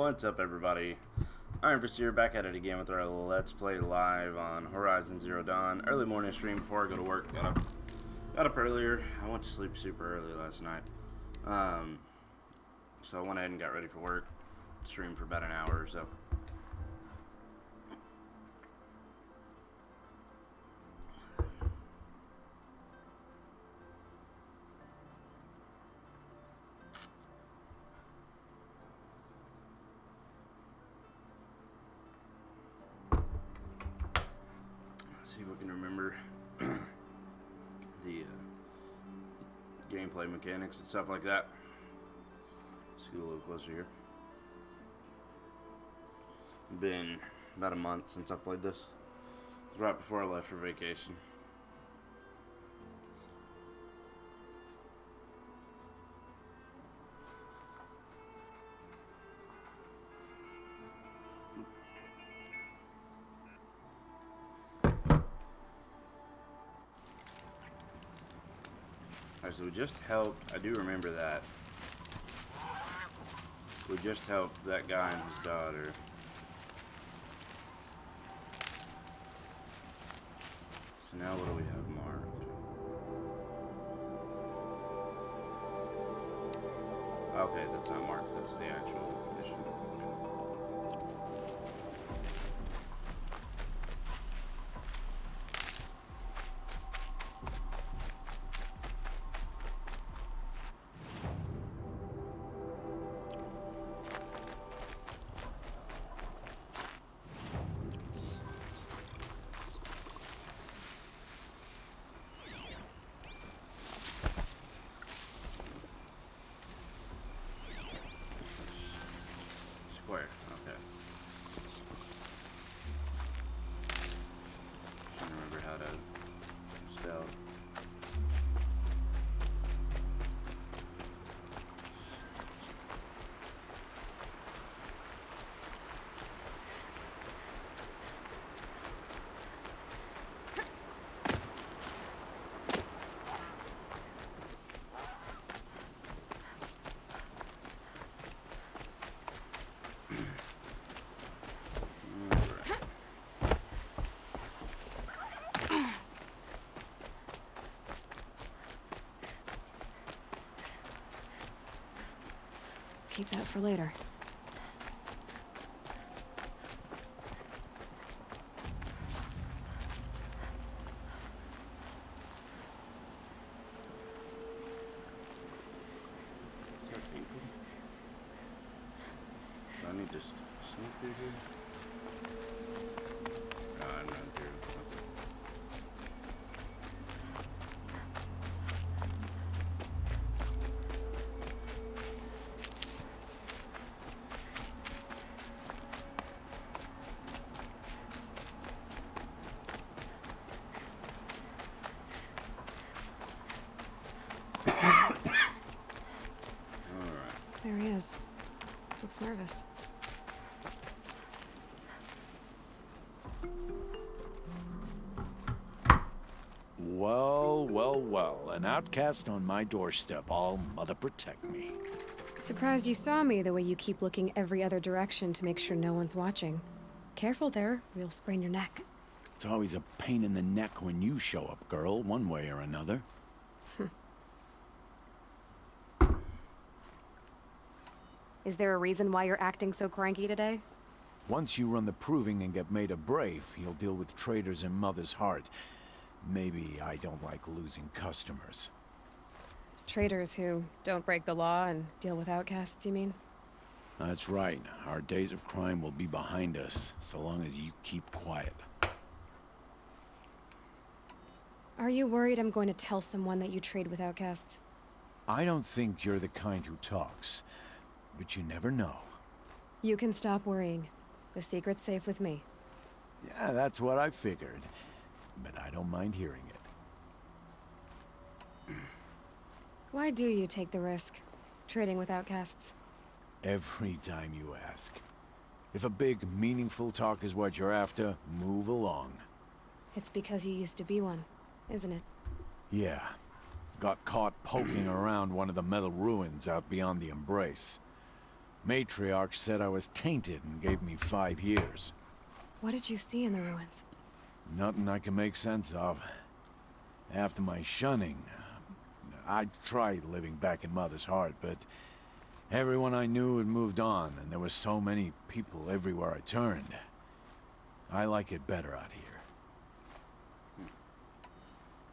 What's up, everybody? Iron Fist here, back at it again with our Let's Play live on Horizon Zero Dawn. Early morning stream before I go to work. Got up earlier. I went to sleep super early last night. So I went ahead and got ready for work. Streamed for about an hour or so. See if we can remember the gameplay mechanics and stuff like that. Let's get a little closer here. Been about a month since I played this. It was right before I left for vacation. Alright, so we just helped, I do remember that. We just helped that guy and his daughter. So now what do we have marked? Okay, that's not marked, that's the actual mission. Square, okay. Trying to remember how to spell. Keep that for later. Is that ankle? Do I need to sneak through here? No, I'm not through. Okay. There he is. Looks nervous. Well, well, well. An outcast on my doorstep. All mother protect me. Surprised you saw me the way you keep looking every other direction to make sure no one's watching. Careful there, or you'll sprain your neck. It's always a pain in the neck when you show up, girl, one way or another. Is there a reason why you're acting so cranky today? Once you run the proving and get made a brave, you'll deal with traitors in Mother's Heart. Maybe I don't like losing customers. Traitors who don't break the law and deal with outcasts, you mean? That's right. Our days of crime will be behind us, so long as you keep quiet. Are you worried I'm going to tell someone that you trade with outcasts? I don't think you're the kind who talks, but you never know. You can stop worrying. The secret's safe with me. Yeah, that's what I figured. But I don't mind hearing it. Why do you take the risk, trading with outcasts? Every time you ask. If a big, meaningful talk is what you're after, move along. It's because you used to be one, isn't it? Yeah. Got caught poking around one of the metal ruins out beyond the Embrace. Matriarch said I was tainted and gave me 5 years. What did you see in the ruins? Nothing I can make sense of. After my shunning, I tried living back in Mother's Heart, but everyone I knew had moved on, and there were so many people everywhere I turned. I like it better out here.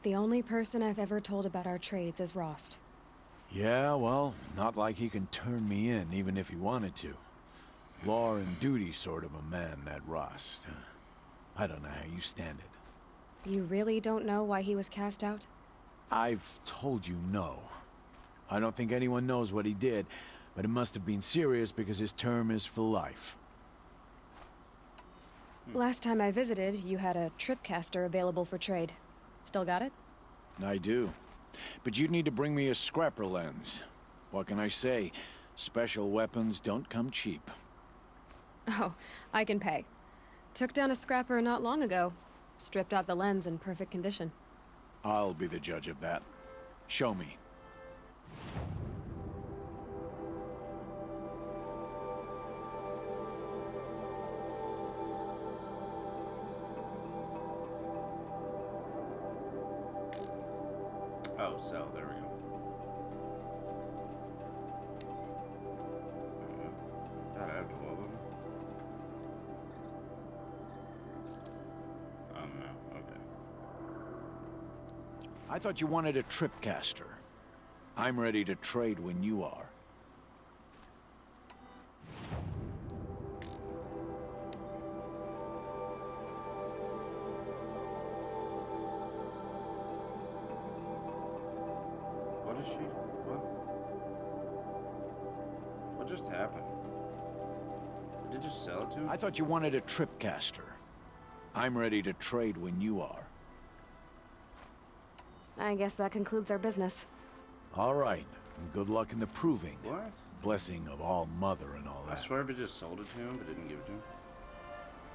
The only person I've ever told about our trades is Rost. Yeah, well, not like he can turn me in, even if he wanted to. Law and duty sort of a man, that Rost. I don't know how you stand it. You really don't know why he was cast out? I've told you no. I don't think anyone knows what he did, but it must have been serious because his term is for life. Last time I visited, you had a tripcaster available for trade. Still got it? I do. But you'd need to bring me a scrapper lens. What can I say? Special weapons don't come cheap. Oh, I can pay. Took down a scrapper not long ago. Stripped out the lens in perfect condition. I'll be the judge of that. Show me. Oh, so there we go. That have 12 of them? Oh no, okay. I thought you wanted a tripcaster. I'm ready to trade when you are. What is she? What? What just happened? Did you just sell it to him? I thought you wanted a tripcaster. I'm ready to trade when you are. I guess that concludes our business. All right, and good luck in the proving. What? Blessing of all mother and all I that. swear if it just sold it to him but didn't give it to him.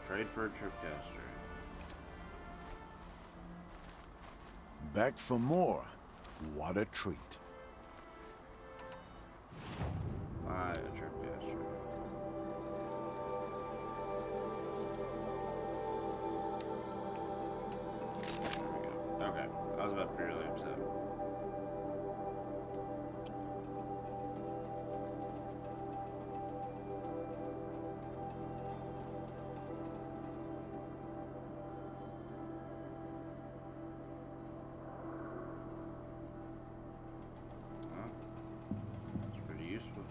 Trade for a tripcaster. Back for more. What a treat. Buy a tripcaster. There we go. Okay. I was about to be really upset. Well, it's pretty useful.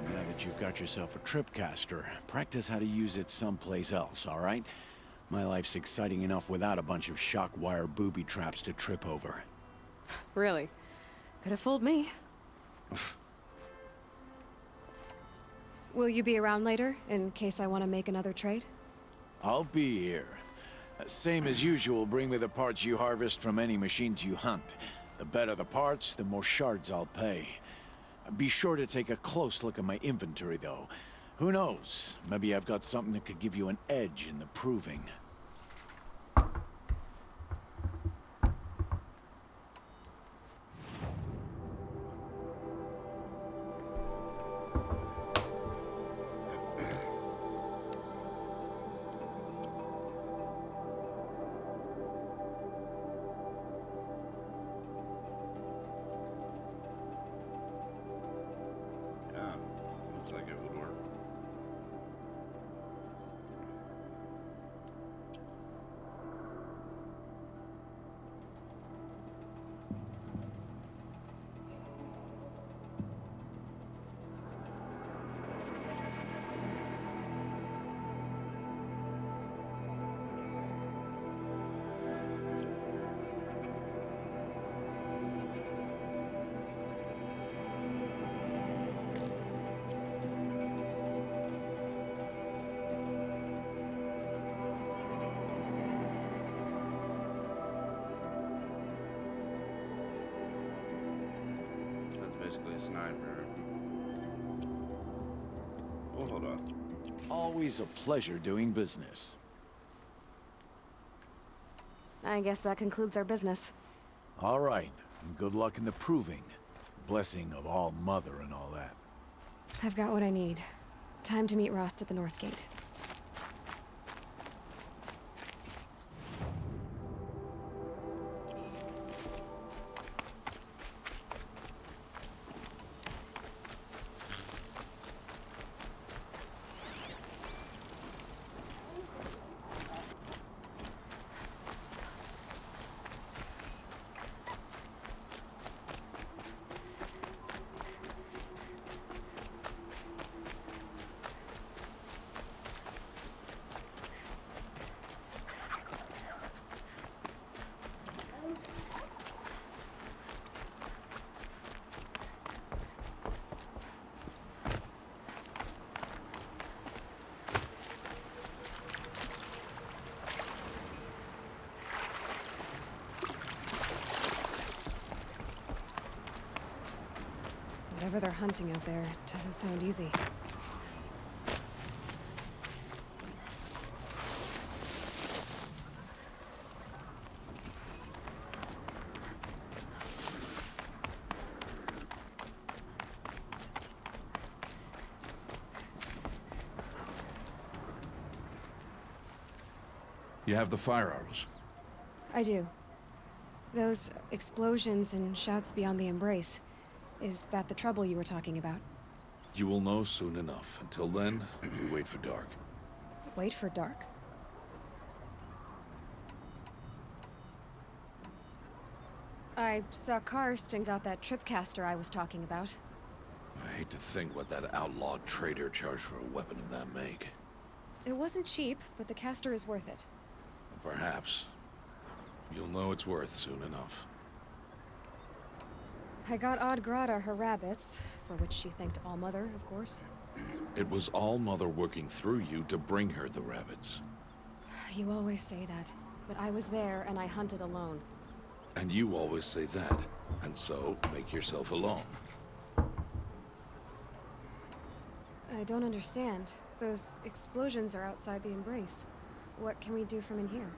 Now that you've got yourself a tripcaster, practice how to use it someplace else, all right? My life's exciting enough without a bunch of shock wire booby traps to trip over. Really? Could have fooled me. Will you be around later, in case I want to make another trade? I'll be here. Same as usual, bring me the parts you harvest from any machines you hunt. The better the parts, the more shards I'll pay. Be sure to take a close look at my inventory, though. Who knows? Maybe I've got something that could give you an edge in the proving. Yeah, looks like it would work. That's basically a sniper. Oh, hold on. Always a pleasure doing business. I guess that concludes our business. All right, and good luck in the proving. Blessing of All Mother and all that. I've got what I need. Time to meet Rost at the North Gate. Whatever they're hunting out there doesn't sound easy. You have the fire arrows. I do. Those explosions and shouts beyond the embrace. Is that the trouble you were talking about? You will know soon enough. Until then, we wait for dark. Wait for dark? I saw Karst and got that tripcaster I was talking about. I hate to think what that outlawed trader charged for a weapon of that make. It wasn't cheap, but the caster is worth it. Perhaps. You'll know it's worth soon enough. I got Odd Grata her rabbits, for which she thanked Allmother, of course. It was All-Mother working through you to bring her the rabbits. You always say that, but I was there and I hunted alone. And you always say that, and so make yourself alone. I don't understand. Those explosions are outside the embrace. What can we do from in here?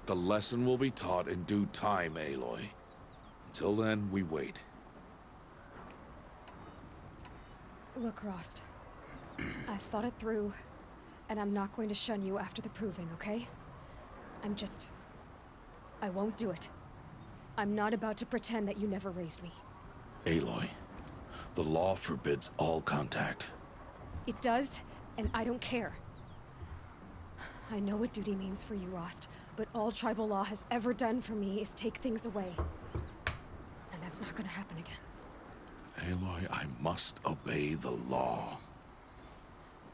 The lesson will be taught in due time, Aloy. Until then, we wait. Look, Rost. I've thought it through, and I'm not going to shun you after the proving, okay? I won't do it. I'm not about to pretend that you never raised me. Aloy, the law forbids all contact. It does, and I don't care. I know what duty means for you, Rost, but all tribal law has ever done for me is take things away. And that's not gonna happen again. Aloy, I must obey the law.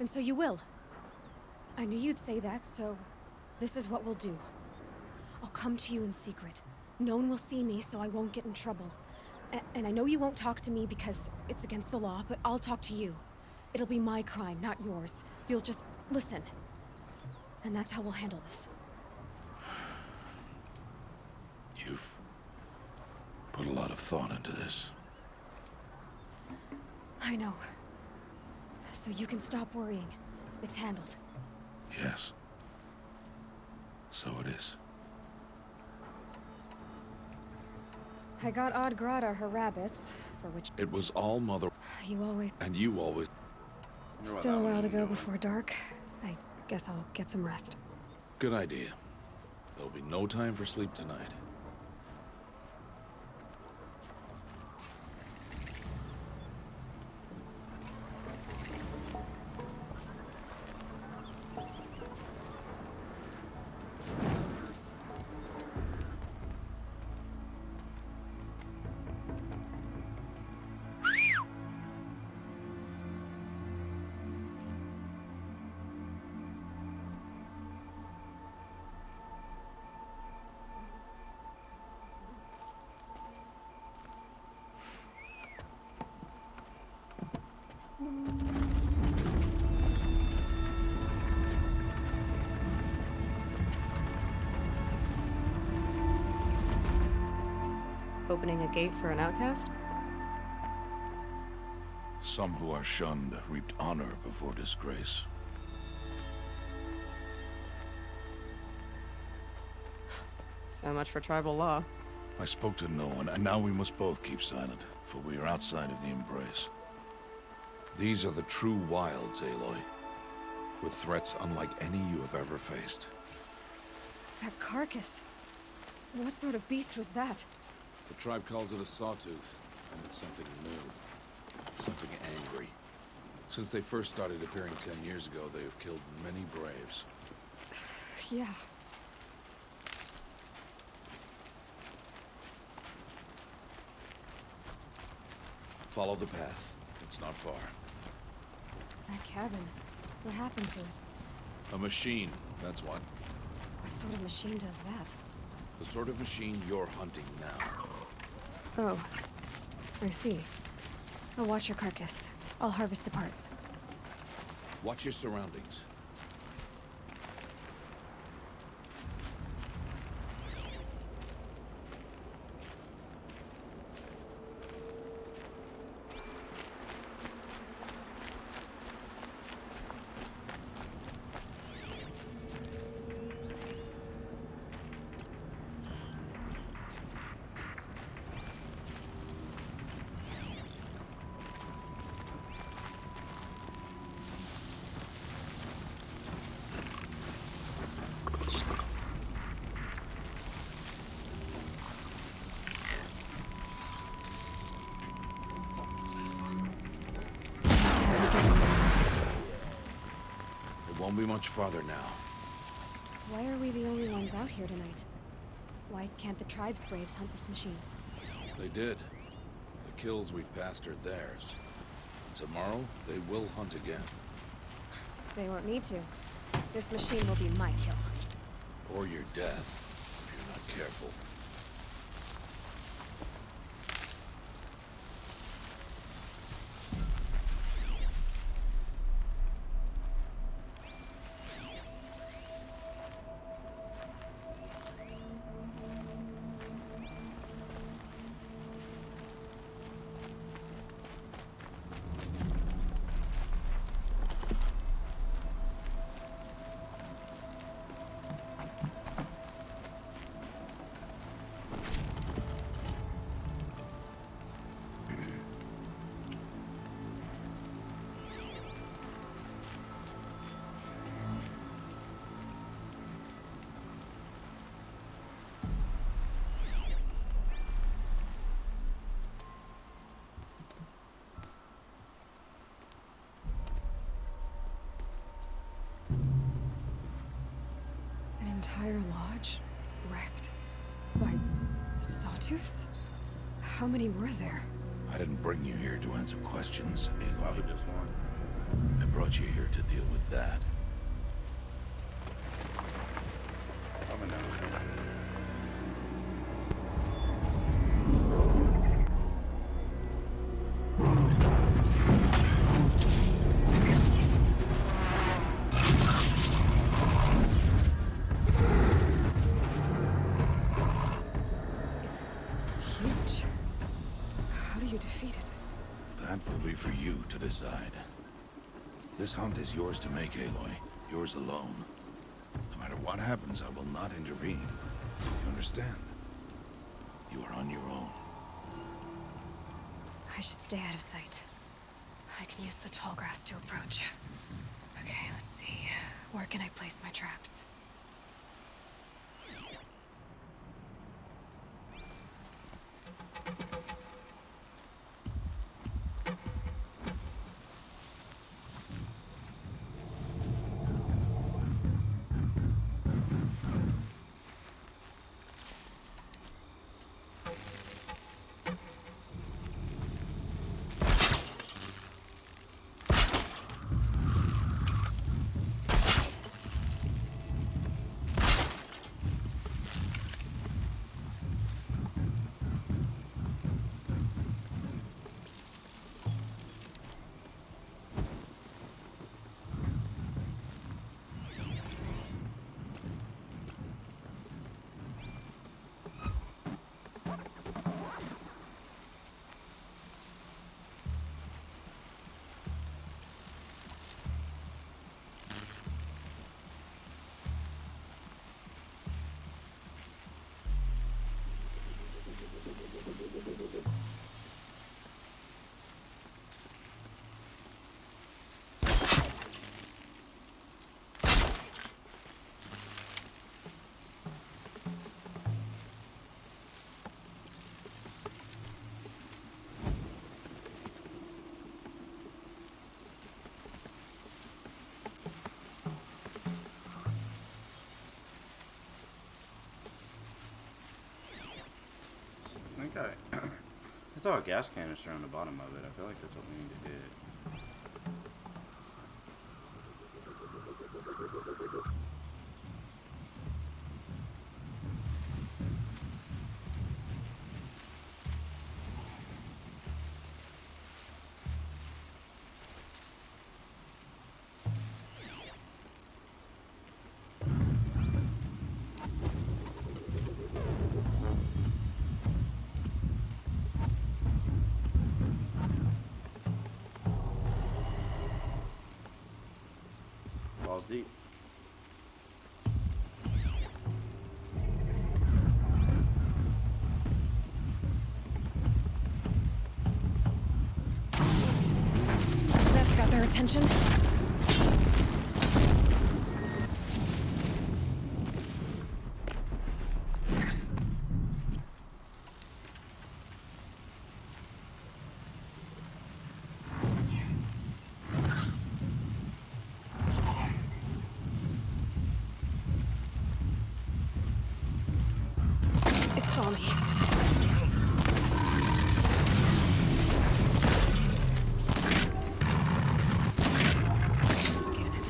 And so you will. I knew you'd say that, so this is what we'll do. I'll come to you in secret. No one will see me, so I won't get in trouble. And I know you won't talk to me because it's against the law, but I'll talk to you. It'll be my crime, not yours. You'll just listen. And that's how we'll handle this. You've put a lot of thought into this. I know. So you can stop worrying. It's handled. Yes. So it is. I got Odd Grata her rabbits, for which It was All-Mother, you always... and you always... Still a while to go before dark. I guess I'll get some rest. Good idea. There'll be no time for sleep tonight. Opening a gate for an outcast? Some who are shunned reaped honor before disgrace. So much for tribal law. I spoke to no one, and now we must both keep silent, for we are outside of the embrace. These are the true wilds, Aloy. With threats unlike any you have ever faced. That carcass. What sort of beast was that? The tribe calls it a sawtooth, and it's something new. Something angry. Since they first started appearing 10 years ago, they have killed many braves. Yeah. Follow the path. It's not far. That cabin. What happened to it? A machine, that's what. What sort of machine does that? The sort of machine you're hunting now. Oh. I see. I'll watch your carcass. I'll harvest the parts. Watch your surroundings. It won't be much farther now. Why are we the only ones out here tonight? Why can't the tribe's braves hunt this machine? They did. The kills we've passed are theirs. Tomorrow, they will hunt again. They won't need to. This machine will be my kill. Or your death, if you're not careful. An entire lodge wrecked by sawtooths? How many were there? I didn't bring you here to answer questions, Probably Aloy. just one. I brought you here to deal with that. Coming down the street. It's huge. How do you defeat it? That will be for you to decide. This hunt is yours to make, Aloy. Yours alone. No matter what happens, I will not intervene. You understand? You are on your own. I should stay out of sight. I can use the tall grass to approach. Okay, let's see. Where can I place my traps? think I saw a gas canister on the bottom of it. I feel like that's what we need to hit. Balls deep. That's got their attention. It saw me. Scan it.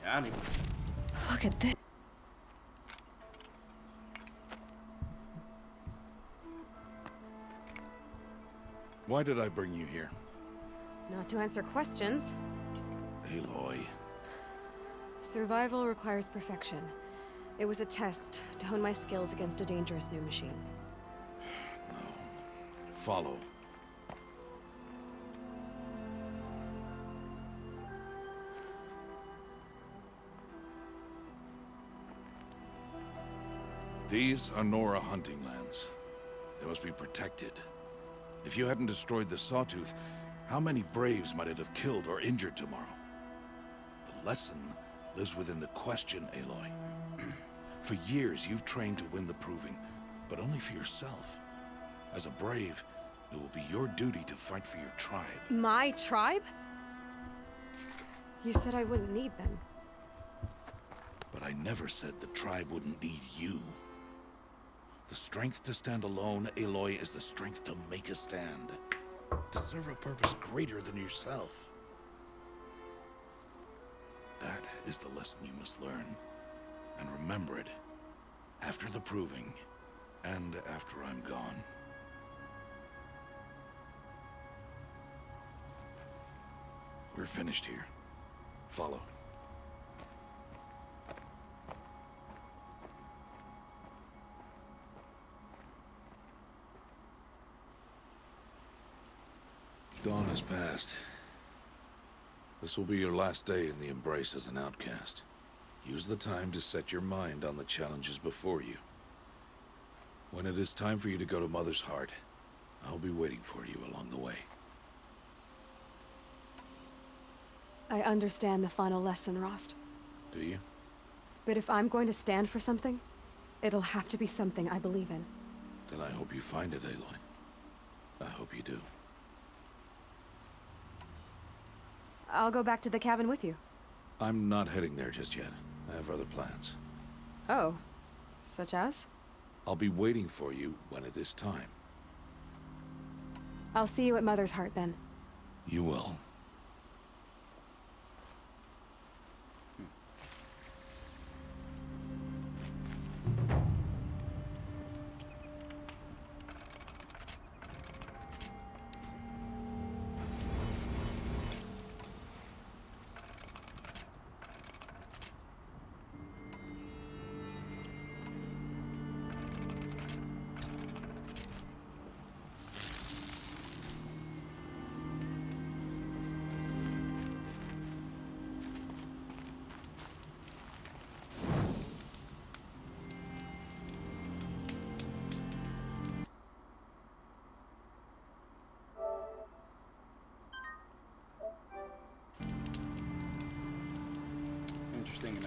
Got him. Look at this. Why did I bring you here? Not to answer questions. Aloy. Survival requires perfection. It was a test to hone my skills against a dangerous new machine. No. Follow. These are Nora hunting lands. They must be protected. If you hadn't destroyed the Sawtooth, how many Braves might it have killed or injured tomorrow? The lesson lives within the question, Aloy. For years, you've trained to win the Proving, but only for yourself. As a Brave, it will be your duty to fight for your tribe. My tribe? You said I wouldn't need them. But I never said the tribe wouldn't need you. The strength to stand alone, Aloy, is the strength to make a stand. To serve a purpose greater than yourself. That is the lesson you must learn. And remember it. After the Proving. And after I'm gone. We're finished here. Follow. Dawn has passed. This will be your last day in the Embrace as an outcast. Use the time to set your mind on the challenges before you. When it is time for you to go to Mother's Heart, I'll be waiting for you along the way. I understand the final lesson, Rost. Do you? But if I'm going to stand for something, it'll have to be something I believe in. Then I hope you find it, Aloy. I hope you do. I'll go back to the cabin with you. I'm not heading there just yet. I have other plans. Oh. Such as? I'll be waiting for you when it is time. I'll see you at Mother's Heart then. You will.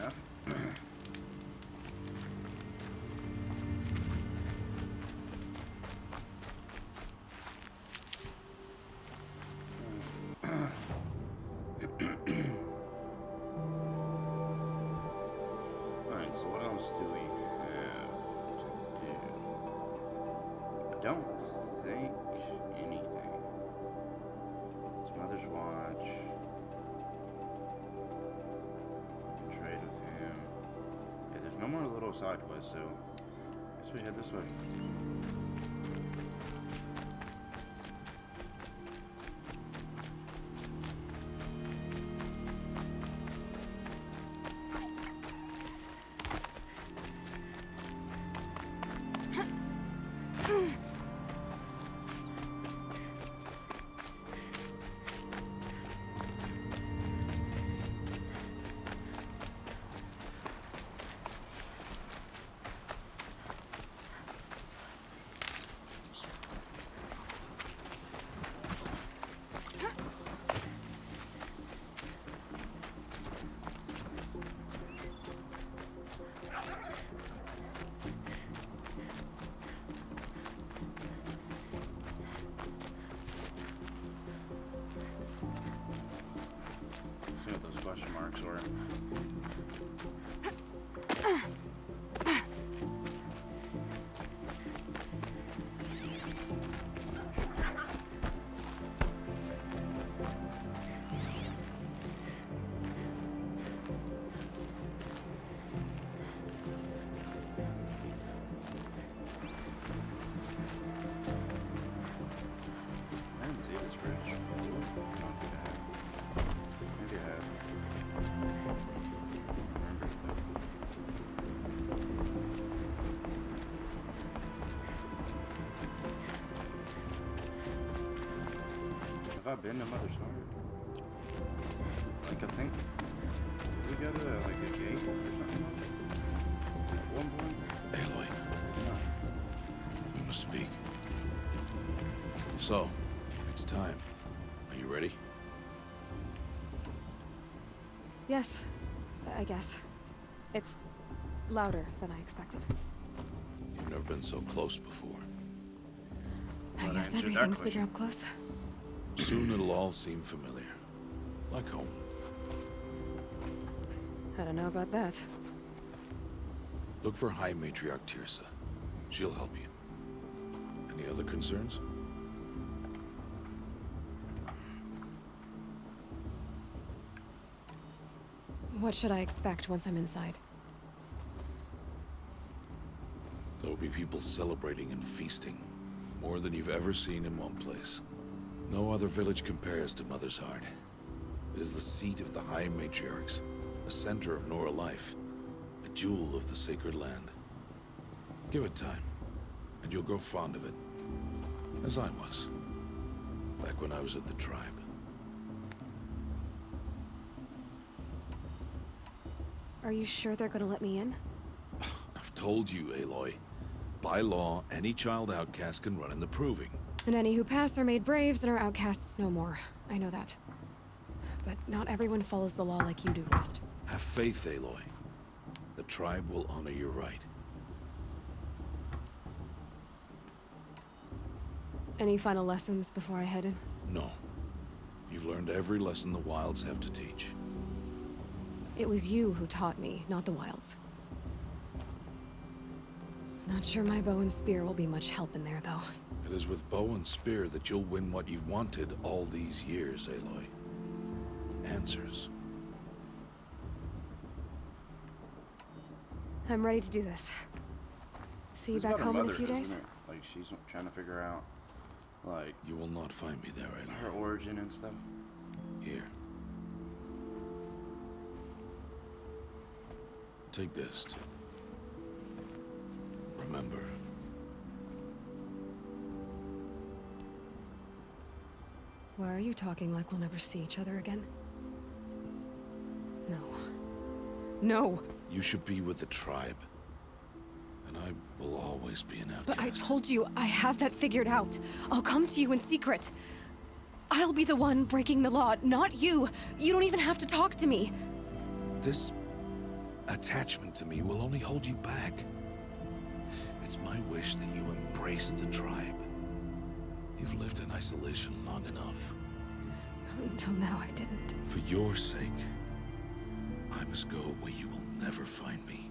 enough. Alright, so what else do we have to do? I don't think anything. It's Mother's Watch. We can trade with him. Yeah, there's no more little side quests, so I guess we head this way. See what those question marks were. I didn't see this bridge. I don't think I have. Maybe I have. Have I been to Mother's Heart? Like, I think. Did we go to like a gate or something? At one point? Aloy, No. we must speak. So, it's time. Are you ready? Yes, I guess. It's louder than I expected. You've never been so close before. I Well, guess answered that everything's bigger question. up close. Soon it'll all seem familiar. Like home. I don't know about that. Look for High Matriarch Tirsa. She'll help you. Any other concerns? What should I expect once I'm inside? There'll be people celebrating and feasting. More than you've ever seen in one place. No other village compares to Mother's Heart. It is the seat of the High Matriarchs, a center of Nora life, a jewel of the sacred land. Give it time, and you'll grow fond of it. As I was, back when I was at the tribe. Are you sure they're gonna let me in? I've told you, Aloy. By law, any child outcast can run in the Proving. And any who pass are made braves and are outcasts no more. I know that. But not everyone follows the law like you do, Rost. Have faith, Aloy. The tribe will honor your right. Any final lessons before I head in? No. You've learned every lesson the Wilds have to teach. It was you who taught me, not the Wilds. Not sure my bow and spear will be much help in there, though. It is with bow and spear that you'll win what you've wanted all these years, Aloy. Answers. I'm ready to do this. See you It's back about her home in a mother, few isn't days? it? Like, she's trying to figure out, like, You will not find me there, her Aloy. origin and stuff. Here. Take this to remember. Why are you talking like we'll never see each other again? No. No! You should be with the tribe. And I will always be an outcast. But I told you, I have that figured out. I'll come to you in secret. I'll be the one breaking the law, not you. You don't even have to talk to me. This attachment to me will only hold you back. It's my wish that you embrace the tribe. You've lived in isolation long enough. Until now, I didn't. For your sake, I must go where you will never find me.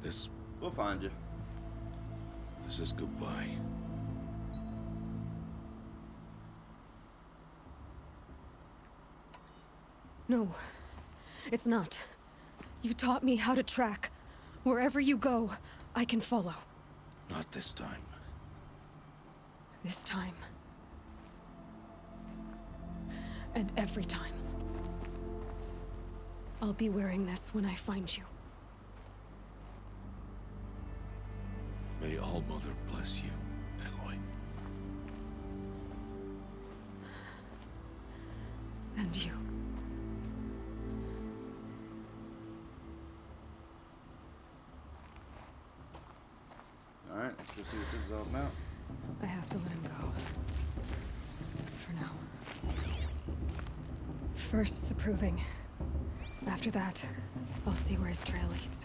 This We'll find you. is goodbye. No, it's not. You taught me how to track. Wherever you go, I can follow. Not this time. This time. And every time. I'll be wearing this when I find you. May All-Mother bless you, Aloy. And you. Alright, let's go see what this is all about. I have to let him go. For now. First, the proving. After that, I'll see where his trail leads.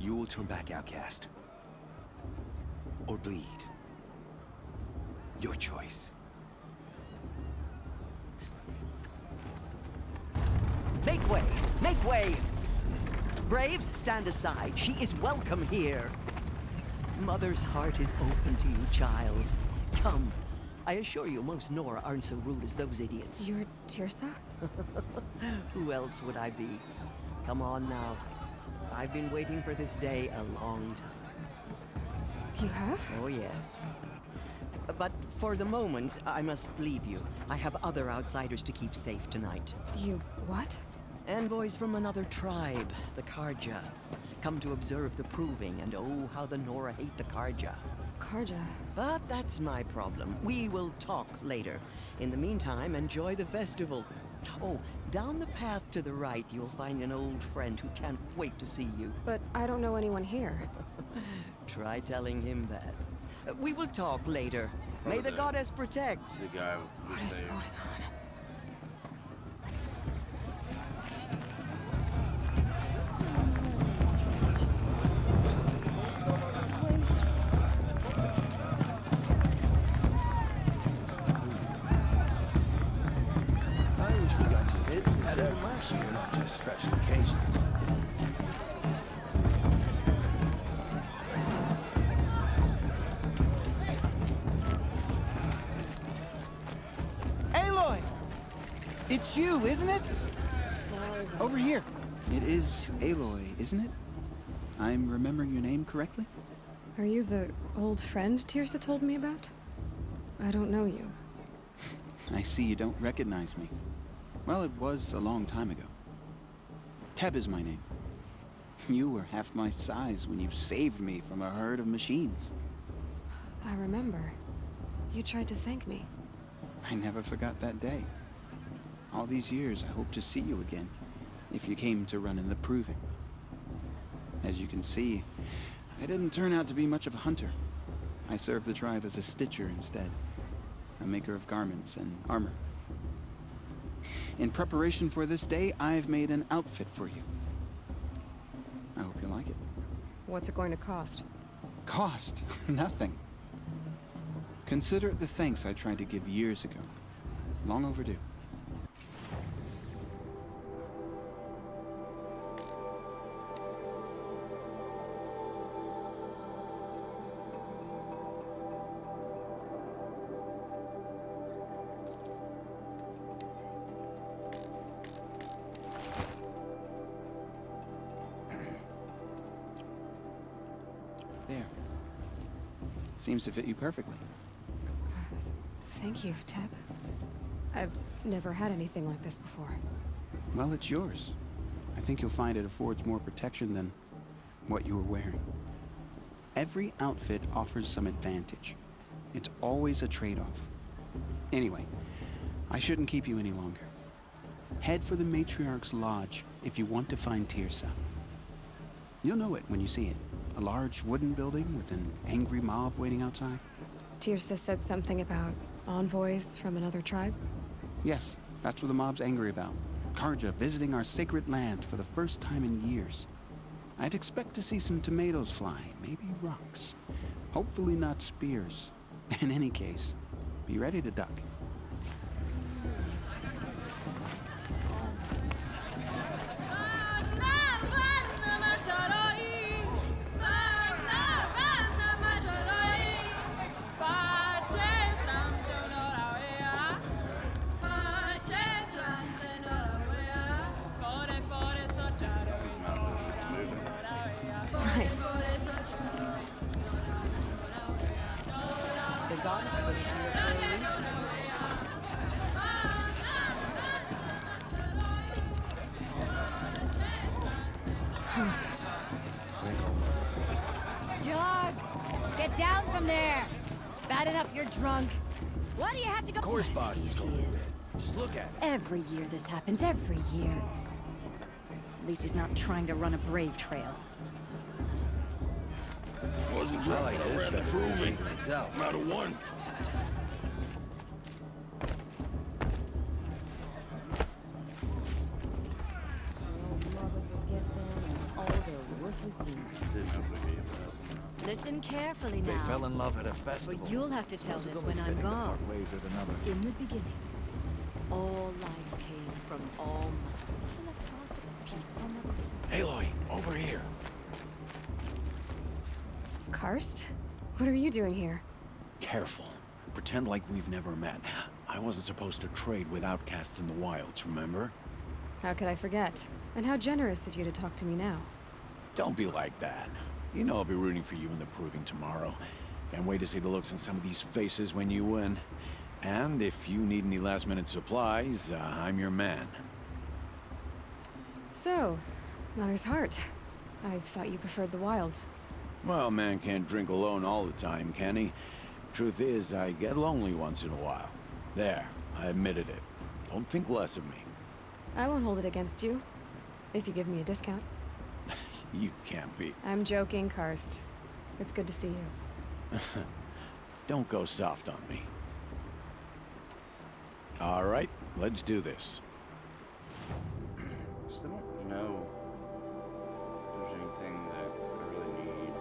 You will turn back, outcast. Or bleed. Your choice. Make way! Make way! Braves, stand aside. She is welcome here. Mother's heart is open to you, child. Come. I assure you, most Nora aren't so rude as those idiots. You're Teersa? Who else would I be? Come on now. I've been waiting for this day a long time. You have? Oh, yes. But for the moment, I must leave you. I have other outsiders to keep safe tonight. You what? Envoys from another tribe, the Karja. Come to observe the proving, and oh, how the Nora hate the Karja. Karja. But that's my problem. We will talk later. In the meantime, enjoy the festival. Oh, down the path to the right, you'll find an old friend who can't wait to see you. But I don't know anyone here. Try telling him that. We will talk later. May the the- goddess protect. The guy What we is saved. going on? I wish we got to hits better than last year, not just special occasions. Aloy! It's you, isn't it? Over here. It is Aloy, isn't it? I'm remembering your name correctly? Are you the old friend Teersa told me about? I don't know you. I see you don't recognize me. Well, it was a long time ago. Teb is my name. You were half my size when you saved me from a herd of machines. I remember. You tried to thank me. I never forgot that day. All these years, I hope to see you again, if you came to run in the proving. As you can see, I didn't turn out to be much of a hunter. I served the tribe as a stitcher instead, a maker of garments and armor. In preparation for this day, I've made an outfit for you. I hope you like it. What's it going to cost? Cost? Nothing. Consider it the thanks I tried to give years ago. Long overdue. There. Seems to fit you perfectly. Thank you, Teb. I've never had anything like this before. Well, it's yours. I think you'll find it affords more protection than what you were wearing. Every outfit offers some advantage. It's always a trade-off. Anyway, I shouldn't keep you any longer. Head for the Matriarch's Lodge if you want to find Tirsa. You'll know it when you see it. A large wooden building with an angry mob waiting outside. Tirsa said something about envoys from another tribe. Yes, that's what the mob's angry about. Karja visiting our sacred land for the first time in years. I'd expect to see some tomatoes fly, maybe rocks. Hopefully not spears. In any case, be ready to duck. Nice. The goddess lives here for a reason. Jog! Get down from there! Bad enough you're drunk. Why do you have to go— Of course, boss. He is. Just look at it. Every year this happens, every year. At least he's not trying to run a brave trail. Wasn't I drunk, like but I this ran the better than proving. drinking itself. Not a one. Didn't know we'd be able to. Listen carefully They now. fell in love at a But festival. you'll have to tell Suppose it's this only when I'm fitting to gone. part ways with another. In the beginning, all life came from all mother. Aloy, over here. Karst? What are you doing here? Careful. Pretend like we've never met. I wasn't supposed to trade with outcasts in the wilds, remember? How could I forget? And how generous of you to talk to me now. Don't be like that. You know I'll be rooting for you in the proving tomorrow. Can't wait to see the looks on some of these faces when you win. And if you need any last-minute supplies, I'm your man. So, Mother's Heart. I thought you preferred the wilds. Well, man can't drink alone all the time, can he? Truth is, I get lonely once in a while. There, I admitted it. Don't think less of me. I won't hold it against you. If you give me a discount. You can't be. I'm joking, Karst. It's good to see you. Don't go soft on me. All right, let's do this. Still don't know if there's anything that I really need.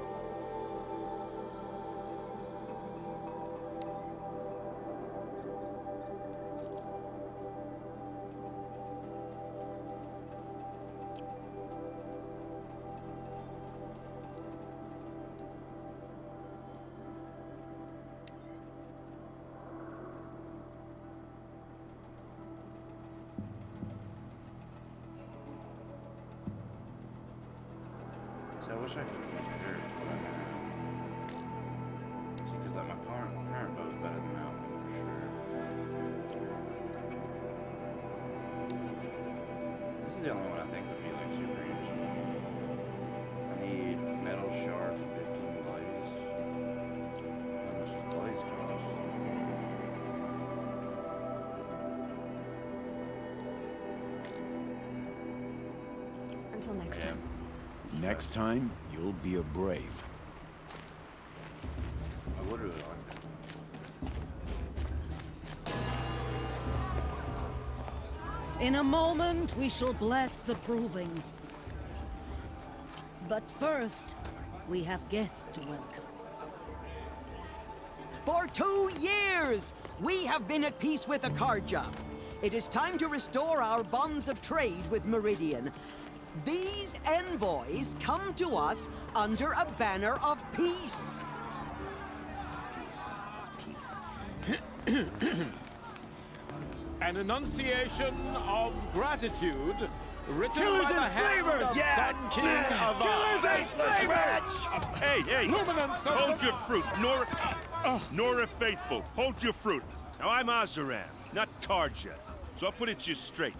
See, I wish I could compare it to what I have. See, because like my current bow's better than that one for sure. This is the only one I think would be like super useful. I need metal shard and 15 blaze. How much does blaze cost? Until next Yeah. time. Next time, you'll be a brave. I would really like that. In a moment, we shall bless the proving. But first, we have guests to welcome. For 2 years, we have been at peace with Akarja. It is time to restore our bonds of trade with Meridian. These envoys come to us under a banner of peace. An enunciation of gratitude written Killers by the and hand slavers! of Yeah! Sun King of Killers and slavers! Hey, hey! Luminance of Hold the- your fruit, Nora Faithful. Hold your fruit. Now I'm Azaram, not Karja, so I'll put it to you straight.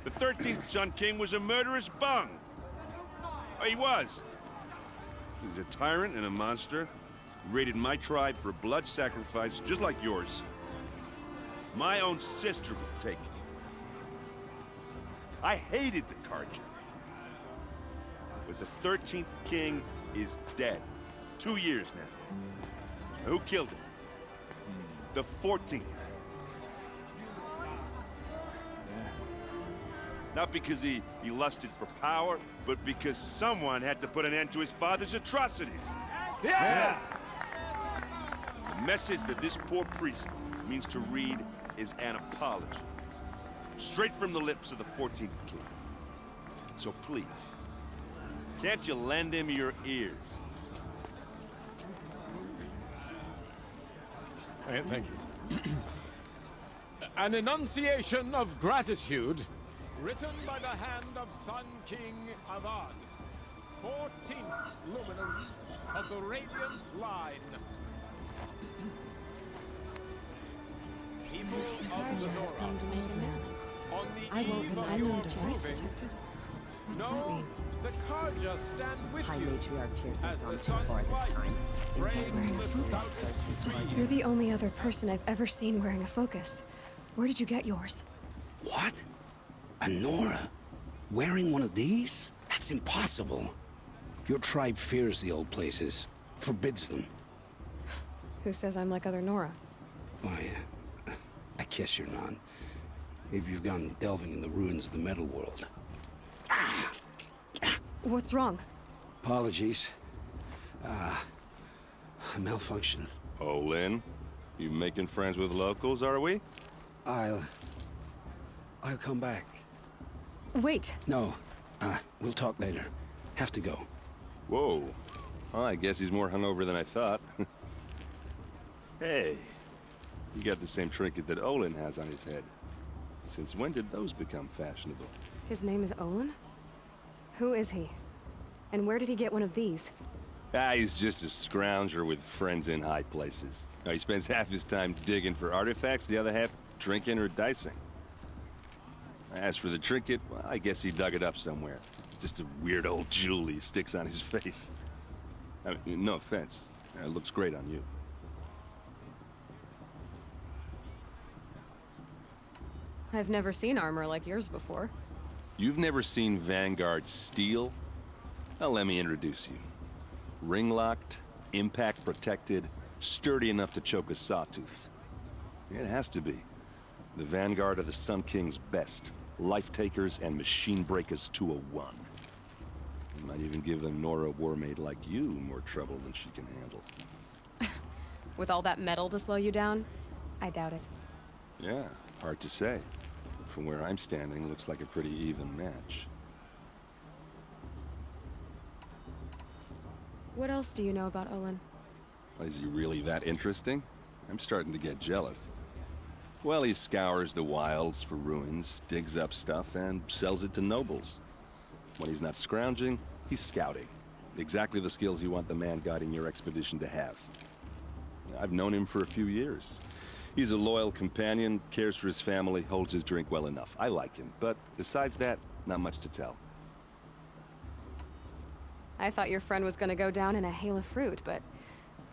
The 13th Sun King was a murderous bung. Oh, he was. He was a tyrant and a monster. He raided my tribe for blood sacrifice, just like yours. My own sister was taken. I hated the Carja. But the 13th king is dead. 2 years now. Who killed him? The 14th. Not because he lusted for power, but because someone had to put an end to his father's atrocities. Yeah! The message that this poor priest means to read is an apology. Straight from the lips of the 14th king. So please, can't you lend him your ears? Thank you. An enunciation of gratitude written by the hand of Sun King Avad, 14th luminance of the Radiant Line. People of the Nora, on the eve of your proving, know the Carja stand with High you Matriarch Tears has as gone the too sun's far this light time. frames wearing a the focus. stoutest You're the only other person I've ever seen wearing a focus. Where did you get yours? What? A Nora? Wearing one of these? That's impossible. Your tribe fears the old places, forbids them. Who says I'm like other Nora? Why, I guess you're not. If you've gone delving in the ruins of the metal world. What's wrong? Apologies. A malfunction. Oh, Lynn? You making friends with locals, are we? I'll come back. Wait. No. We'll talk later. Have to go. Whoa. Well, I guess he's more hungover than I thought. Hey, you got the same trinket that Olin has on his head. Since when did those become fashionable? His name is Olin? Who is he? And where did he get one of these? He's just a scrounger with friends in high places. Now, he spends half his time digging for artifacts, the other half drinking or dicing. As for the trinket, well, I guess he dug it up somewhere. Just a weird old jewel he sticks on his face. I mean, no offense. It looks great on you. I've never seen armor like yours before. You've never seen Vanguard steel? Well, let me introduce you. Ring-locked, impact-protected, sturdy enough to choke a sawtooth. It has to be. The Vanguard of the Sun King's best. Life-takers and machine breakers to a one. You might even give a Nora warmaid like you more trouble than she can handle. With all that metal to slow you down? I doubt it. Yeah, hard to say. From where I'm standing, looks like a pretty even match. What else do you know about Olin? Is he really that interesting? I'm starting to get jealous. Well, he scours the wilds for ruins, digs up stuff, and sells it to nobles. When he's not scrounging, he's scouting. Exactly the skills you want the man guiding your expedition to have. I've known him for a few years. He's a loyal companion, cares for his family, holds his drink well enough. I like him, but besides that, not much to tell. I thought your friend was gonna go down in a hail of fruit, but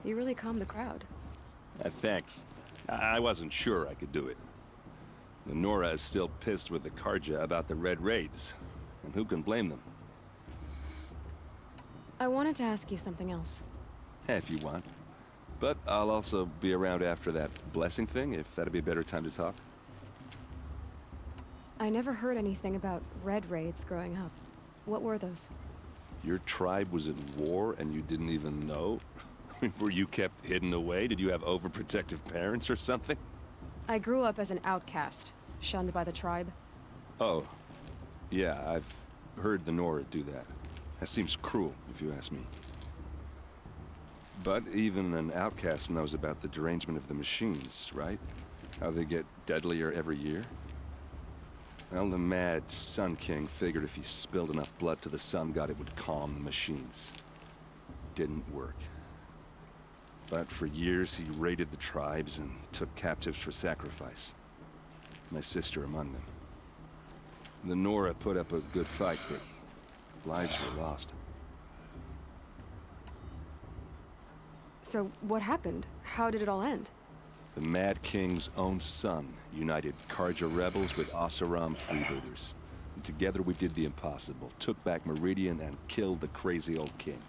you really calmed the crowd. Thanks. I wasn't sure I could do it. The Nora is still pissed with the Carja about the Red Raids, and who can blame them? I wanted to ask you something else. If you want. But I'll also be around after that blessing thing, if that'd be a better time to talk. I never heard anything about Red Raids growing up. What were those? Your tribe was at war and you didn't even know? Were you kept hidden away? Did you have overprotective parents or something? I grew up as an outcast, shunned by the tribe. Oh. Yeah, I've heard the Nora do that. That seems cruel, if you ask me. But even an outcast knows about the derangement of the machines, right? How they get deadlier every year? Well, the mad Sun King figured if he spilled enough blood to the Sun God, it would calm the machines. Didn't work. But for years, he raided the tribes and took captives for sacrifice. My sister among them. The Nora put up a good fight, but lives were lost. So, what happened? How did it all end? The Mad King's own son united Karja rebels with Oseram freebooters. And together we did the impossible, took back Meridian and killed the crazy old king.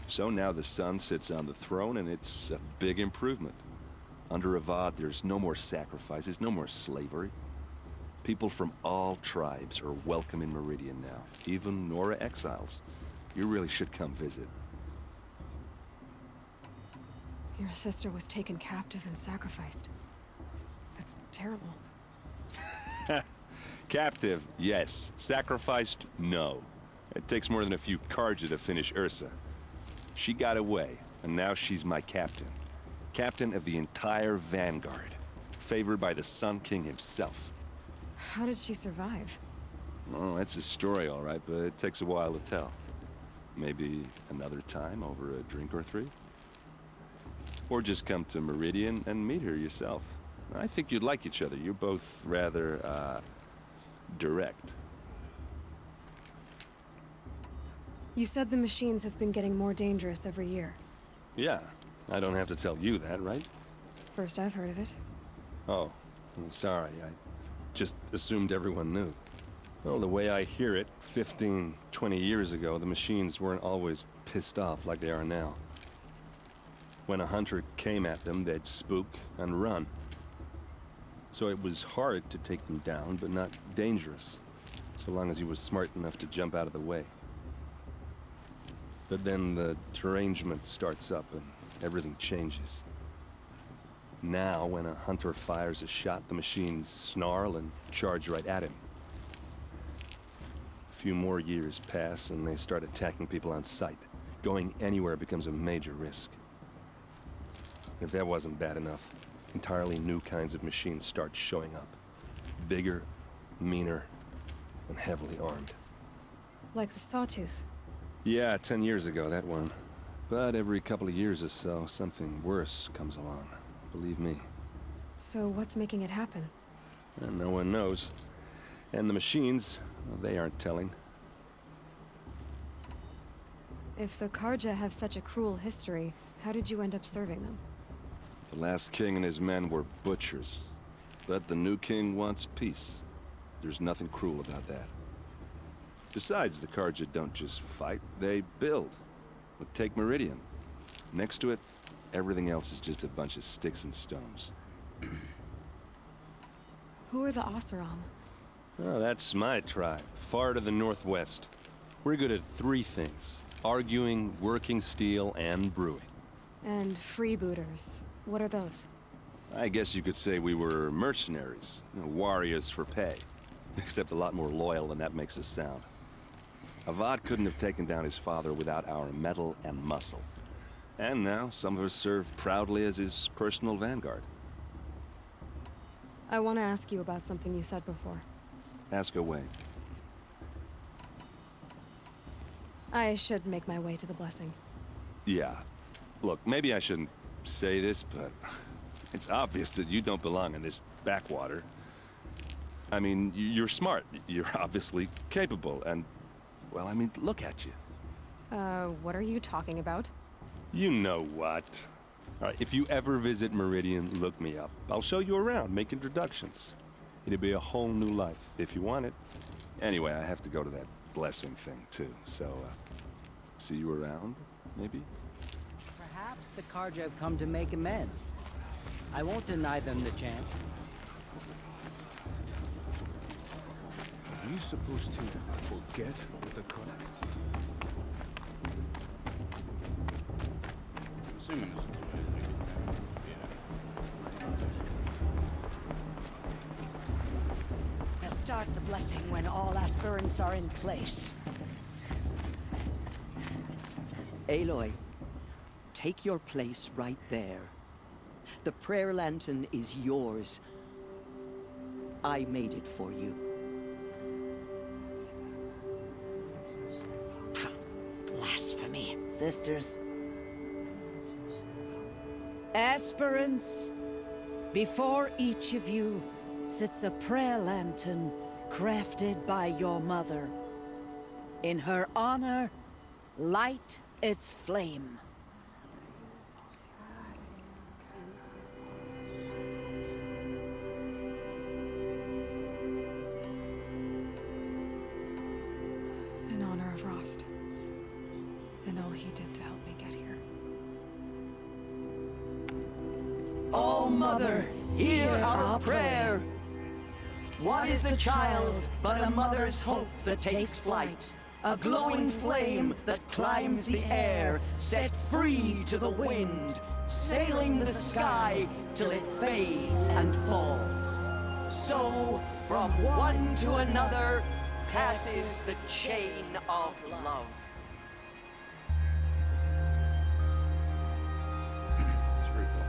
So now the son sits on the throne and it's a big improvement. Under Avad, there's no more sacrifices, no more slavery. People from all tribes are welcome in Meridian now, even Nora exiles. You really should come visit. Your sister was taken captive and sacrificed. That's terrible. Captive, yes. Sacrificed, no. It takes more than a few Karja to finish Ursa. She got away, and now she's my captain. Captain of the entire Vanguard. Favored by the Sun King himself. How did she survive? Oh, that's a story, all right, but it takes a while to tell. Maybe another time over a drink or three? Or just come to Meridian and meet her yourself. I think you'd like each other. You're both rather, direct. You said the machines have been getting more dangerous every year. Yeah, I don't have to tell you that, right? First I've heard of it. Oh, I'm sorry. I just assumed everyone knew. Well, the way I hear it, 15, 20 years ago, the machines weren't always pissed off like they are now. When a hunter came at them, they'd spook and run. So it was hard to take them down, but not dangerous, so long as he was smart enough to jump out of the way. But then the derangement starts up and everything changes. Now, when a hunter fires a shot, the machines snarl and charge right at him. A few more years pass and they start attacking people on sight. Going anywhere becomes a major risk. If that wasn't bad enough, entirely new kinds of machines start showing up. Bigger, meaner, and heavily armed. Like the Sawtooth. Yeah, 10 years ago, that one. But every couple of years or so, something worse comes along. Believe me. So what's making it happen? And no one knows. And the machines, well, they aren't telling. If the Karja have such a cruel history, how did you end up serving them? The last king and his men were butchers. But the new king wants peace. There's nothing cruel about that. Besides, the Karja don't just fight, they build. Look, take Meridian. Next to it, everything else is just a bunch of sticks and stones. Who are the Oseram? Oh, that's my tribe, far to the northwest. We're good at three things. Arguing, working steel, and brewing. And freebooters. What are those? I guess you could say we were mercenaries. Warriors for pay. Except a lot more loyal than that makes us sound. Avad couldn't have taken down his father without our metal and muscle. And now, some of us serve proudly as his personal vanguard. I want to ask you about something you said before. Ask away. I should make my way to the blessing. Yeah. Look, maybe I shouldn't say this, but it's obvious that you don't belong in this backwater. I mean, you're smart. You're obviously capable, and, well, I mean, look at you. What are you talking about? You know what. All right, if you ever visit Meridian, look me up. I'll show you around, make introductions. It'll be a whole new life, if you want it. Anyway, I have to go to that blessing thing, too, so, see you around, maybe? Perhaps the Karja have come to make amends. I won't deny them the chance. Are you supposed to forget the Karja? Assuming it's Start the blessing when all aspirants are in place. Aloy, take your place right there. The prayer lantern is yours. I made it for you. Blasphemy, sisters. Aspirants, before each of you sits a prayer lantern crafted by your mother. In her honor, light its flame. Frost. And all he did to help me get here. Oh, Mother, hear our prayer. What is the child but a mother's hope that takes flight? A glowing flame that climbs the air, set free to the wind, sailing the sky till it fades and falls. So, from one to another, passes the chain of love. It's pretty cool.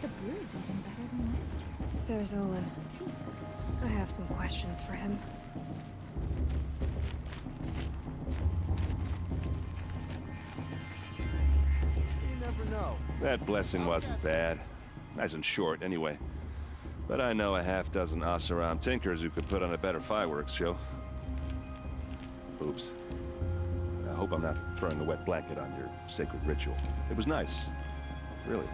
The brew's even better than last year. There's Olin. I have some questions for him. You never know. That blessing wasn't bad. Nice and short, anyway. But I know a half-dozen Oseram tinkers who could put on a better fireworks show. Oops. I hope I'm not throwing a wet blanket on your sacred ritual. It was nice. Really.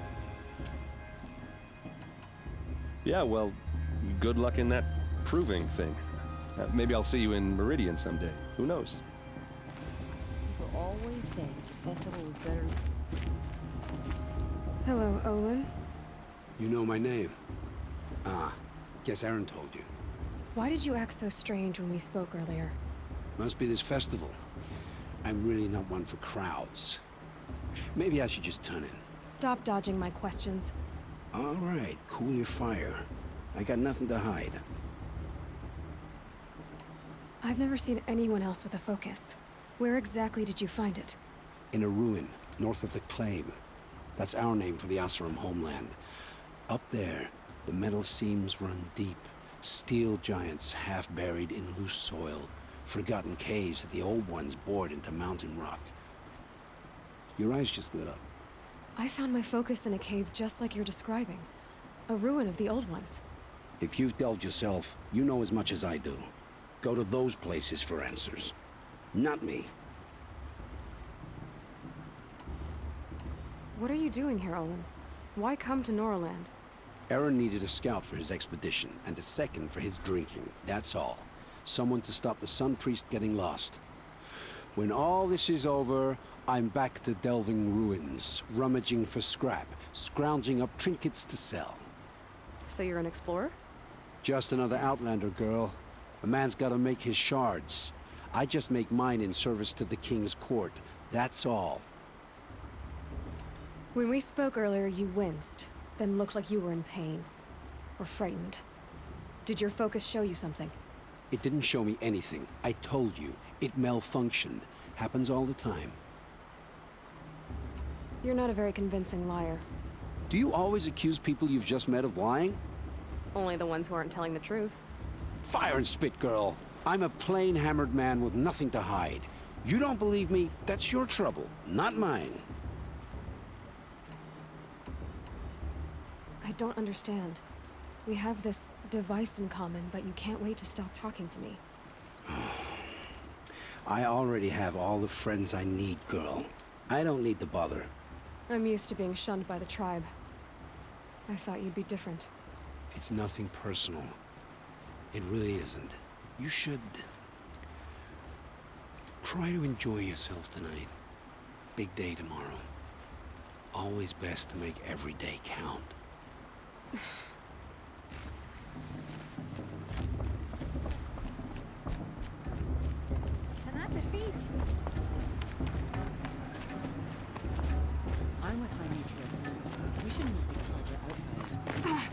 Yeah, well, good luck in that proving thing. Maybe I'll see you in Meridian someday. Who knows? People always say the festival was better. Hello, Olin. You know my name? Ah, guess Aaron told you. Why did you act so strange when we spoke earlier? Must be this festival. I'm really not one for crowds. Maybe I should just turn in. Stop dodging my questions. All right, cool your fire. I got nothing to hide. I've never seen anyone else with a focus. Where exactly did you find it? In a ruin, north of the Claim. That's our name for the Oseram homeland. Up there, the metal seams run deep. Steel giants half buried in loose soil. Forgotten caves that the old ones bored into mountain rock. Your eyes just lit up. I found my focus in a cave just like you're describing. A ruin of the old ones. If you've delved yourself, you know as much as I do. Go to those places for answers. Not me. What are you doing here, Olin? Why come to Norland? Aaron needed a scout for his expedition, and a second for his drinking. That's all. Someone to stop the Sun Priest getting lost. When all this is over, I'm back to delving ruins, rummaging for scrap, scrounging up trinkets to sell. So you're an explorer? Just another Outlander, girl. A man's gotta make his shards. I just make mine in service to the King's court. That's all. When we spoke earlier, you winced, then looked like you were in pain. Or frightened. Did your focus show you something? It didn't show me anything. I told you. It malfunctioned. Happens all the time. You're not a very convincing liar. Do you always accuse people you've just met of lying? Only the ones who aren't telling the truth. Fire and spit, girl. I'm a plain hammered man with nothing to hide. You don't believe me? That's your trouble, not mine. I don't understand. We have this device in common, but you can't wait to stop talking to me. I already have all the friends I need, girl. I don't need the bother. I'm used to being shunned by the tribe. I thought you'd be different. It's nothing personal. It really isn't. You should... try to enjoy yourself tonight. Big day tomorrow. Always best to make every day count. And that's a feat. I'm with High Nature. We should meet this culture outside.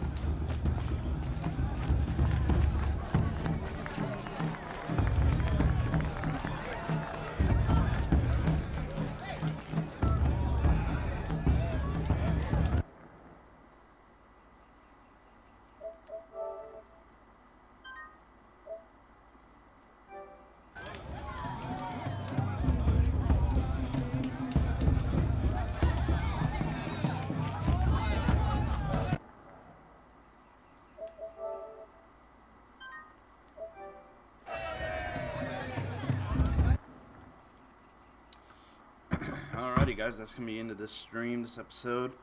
Alrighty guys, that's going to be the end of this stream, this episode.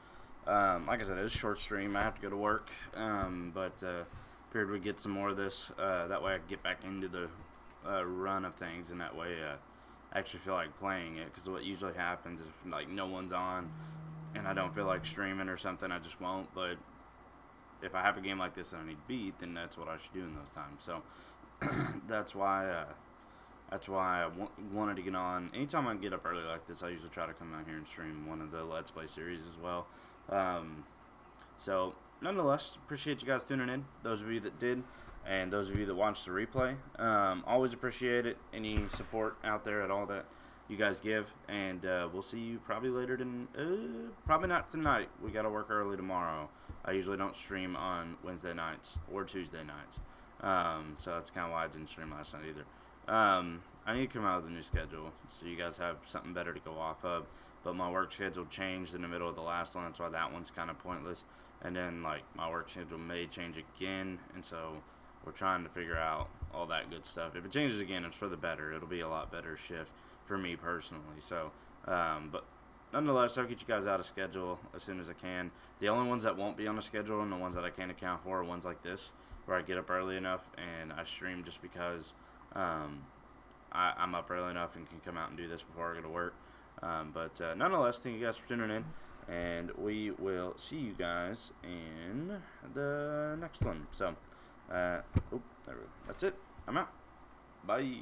Like I said, it's a short stream. I have to go to work, but figured we'd get some more of this. That way I can get back into the run of things, and that way I actually feel like playing it. Because what usually happens is like no one's on, and I don't feel like streaming or something, I just won't. But if I have a game like this that I need beat, then that's what I should do in those times. So that's why I wanted to get on. Anytime I get up early like this, I usually try to come out here and stream one of the Let's Play series as well. So nonetheless, appreciate you guys tuning in, those of you that did, and those of you that watched the replay. Always appreciate it, any support out there at all that you guys give, and we'll see you probably later probably not tonight. We gotta work early tomorrow. I usually don't stream on Wednesday nights or Tuesday nights, so that's kind of why I didn't stream last night either. I need to come out with a new schedule so you guys have something better to go off of, but my work schedule changed in the middle of the last one, so that one's kind of pointless. And then like my work schedule may change again, and so we're trying to figure out all that good stuff. If it changes again, it's for the better. It'll be a lot better shift for me personally. So but nonetheless, I'll get you guys out of schedule as soon as I can. The only ones that won't be on the schedule and the ones that I can't account for are ones like this, where I get up early enough and I stream just because I'm up early enough and can come out and do this before I go to work. But nonetheless, thank you guys for tuning in, and we will see you guys in the next one. So, there we go. That's it. I'm out. Bye.